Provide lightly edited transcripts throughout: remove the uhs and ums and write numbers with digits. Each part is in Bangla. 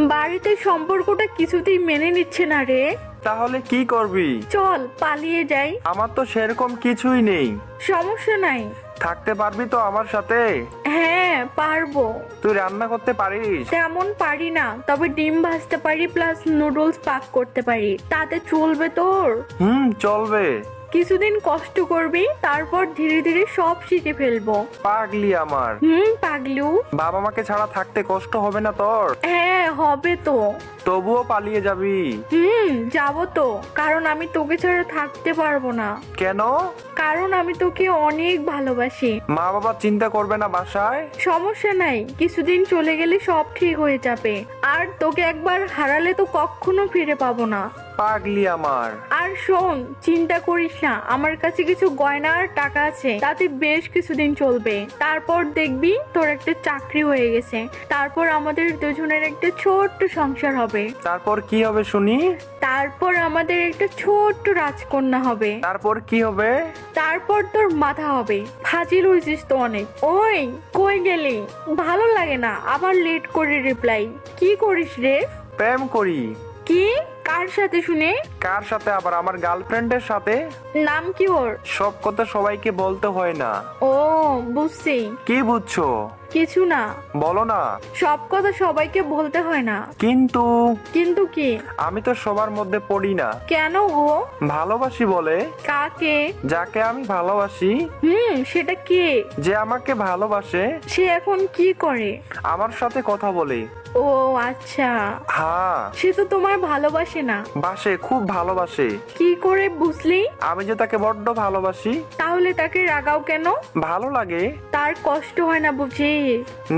বাড়িতে সম্পর্কটা কিছুতেই মেনে নিচ্ছে না রে। তাহলে কি করবি? চল পালিয়ে যাই। আমার তো সেরকম কিছুই নেই। সমস্যা নাই। থাকতে পারবি তো আমার সাথে? হ্যাঁ পারবো। তুই রান্না করতে পারিস? তেমন পারি না, তবে ডিম ভাজতে পারি প্লাস নুডলস পাক করতে পারি। তাতে চলবে তোর? চলবে। কিছুদিন কষ্ট করবি, তারপর ধীরে ধীরে সব শিখে ফেলবো। পাগলি আমার। পাগলু। বাবা মাকে ছাড়া থাকতে কষ্ট হবে না তোর? হ্যাঁ হবে তো। তবুও পালিয়ে যাবি? যাবো তো, কারণ আমি তোকে ছাড়া থাকতে পারবো না। কেন? কারণ আমি তোকে অনেক ভালোবাসি। মা বাবা চিন্তা করবে না বাসায়? সমস্যা নাই, কিছুদিন চলে গেলে সব ঠিক হয়ে যাবে। আর তোকে একবার হারালে তো কখনো ফিরে পাবো না। পাগলি আমার। আর শোন, চিন্তা করিস না, আমার কাছে কিছু গয়না আর টাকা আছে, তাতে বেশ কিছুদিন চলবে। তারপর দেখবি তোর একটা চাকরি হয়ে গেছে, তারপর আমাদের দুজনের একটা ছোট্ট সংসার হবে। তারপর কি হবে শুনি? তারপর আমাদের একটা ছোট্ট রাজকন্যা হবে। তারপর কি হবে? তারপর তোর মাথা হবে। ফাজিল হয়েছিস তো অনেক। ওই কই গেলি? ভালো লাগে না আবার লেট করে রিপ্লাই। কি করিস রে? প্রেম করি। কি? কার সাথে শুনে? কার সাথে আবার? আমার গার্লফ্রেন্ডের সাথে। নাম কি ওর? সব কথা সবাইকে বলতে হয় না। ও বুঝছি। কি বুঝছো? কিছু না। বলো না। সব কথা সবাইকে বলতে হয় না। কিন্তু কিন্তু কি? আমি তো সবার মধ্যে পড়ি না। কেন গো? ভালোবাসি বলে। কাকে? যাকে আমি ভালোবাসি। সেটা কে? যে আমাকে ভালোবাসে। সে এখন কি করে? আমার সাথে কথা বলে। ও আচ্ছা। হ্যাঁ। সে তো তোমার ভালোবাসে না। বাসে, খুব ভালোবাসে। কি করে বুঝলি? আমি যে তাকে বড্ড ভালোবাসি। তাহলে তাকে রাগাও কেন? ভালো লাগে। তার কষ্ট হয় না বুঝি?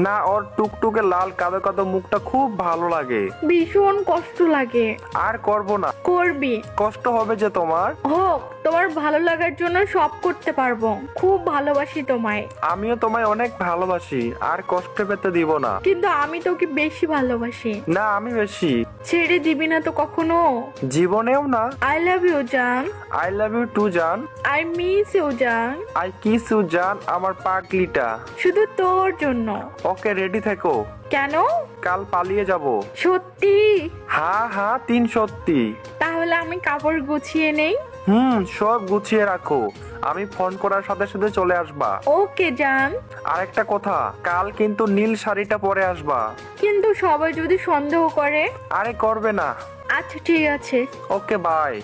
না, ওর টুকটুকে লাল কাদো কাদো মুখটা খুব ভালো লাগে। ভীষণ কষ্ট লাগে। আর করব না। করবি? কষ্ট হবে যে তোমার। হোক, তোমার ভালো লাগার জন্য সব করতে পারবো। খুব ভালোবাসি তোমায়। আমিও তোমায় অনেক ভালোবাসি, আর কষ্ট পেতে দিব না। কিন্তু আমি তোকে বেশি ভালোবাসি। না, আমি বেশি। ছেড়ে দিবি না তো কখনো? জীবনেও না। আই লাভ ইউ জান। আই লাভ ইউ টু জান। আই মিস ইউ জান। আই কিস ইউ জান, আমার পাগলিটা। শুধু তোর জন্য। ওকে, রেডি থেকো। কেন? কাল পালিয়ে যাব। সত্যি? হ্যাঁ হ্যাঁ, 3 সত্যি। তাহলে আমি কাপড় গুছিয়ে নেই। সব গুছিয়ে রাখো। আমি ফোন করার সাথে সাথে চলে আসবা। ওকে জান। আরেকটা কথা, কাল কিন্তু নীল শাড়িটা পরে আসবা। কিন্তু সবাই যদি সন্দেহ করে? আরে করবে না। আচ্ছা ঠিক আছে। ওকে, বাই।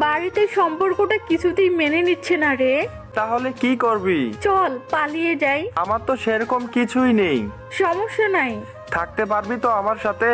বাড়িতে সম্পর্কটা কিছুতেই মেনে নিচ্ছে না রে। তাহলে কি করবি? চল পালিয়ে যাই। আমার তো সেরকম কিছুই নেই। সমস্যা নাই। থাকতে পারবি তো আমার সাথে?